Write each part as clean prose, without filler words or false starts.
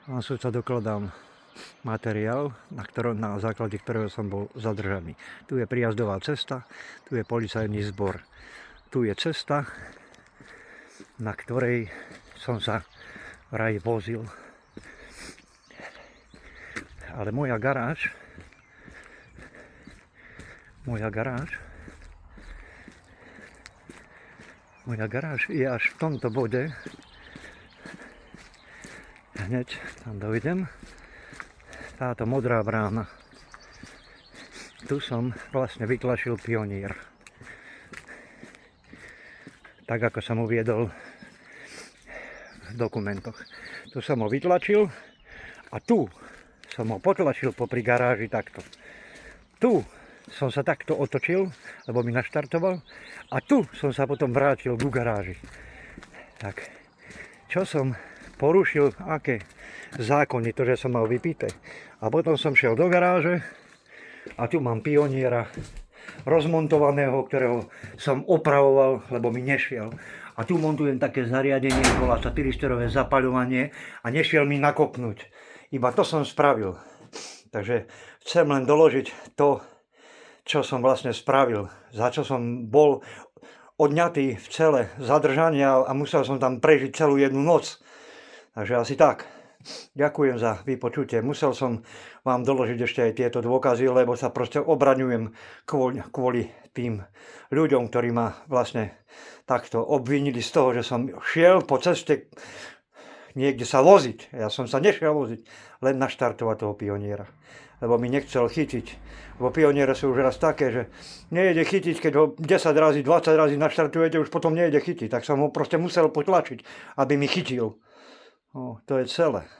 Pán sudca, dokladám materiál, na základe ktorého som bol zadržaný. Tu je prijazdová cesta, tu je policajný zbor. Tu je cesta, na ktorej som sa vraj vozil. Ale moja garáž je až v tomto bode. Hneď tam dojdem. Táto modrá brána. Tu som vlastne vytlačil Pionier. Tak ako som uviedol v dokumentoch. Tu som ho vytlačil a tu som ho potlačil popri garáži takto. Tu som sa takto otočil, lebo mi naštartoval, a tu som sa potom vrátil ku garáži. Tak, čo som porušil, aké zákony, to, že som mal vypité. A potom som šiel do garáže a tu mám Pioniera rozmontovaného, ktorého som opravoval, lebo mi nešiel. A tu montujem také zariadenie, volá sa tyristorové zapaľovanie a nešiel mi nakopnúť. Iba to som spravil. Takže chcem len doložiť to, čo som vlastne spravil, za čo som bol odňatý v cele zadržania a musel som tam prežiť celú jednu noc. Takže asi tak. Ďakujem za vypočutie. Musel som vám doložiť ešte aj tieto dôkazy, lebo sa proste obraňujem kvôli tým ľuďom, ktorí ma vlastne takto obvinili z toho, že som šiel po ceste niekde sa voziť. Ja som sa nešiel voziť, len naštartovať toho Pioniera. Lebo mi nechcel chytiť. Lebo Pioniere sú už raz také, že nejde chytiť, keď ho 10 razy, 20 razy naštartujete, už potom nejde chytiť. Tak som ho proste musel potlačiť, aby mi chytil. No, to je celé.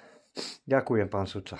Ďakujem, pán sudca.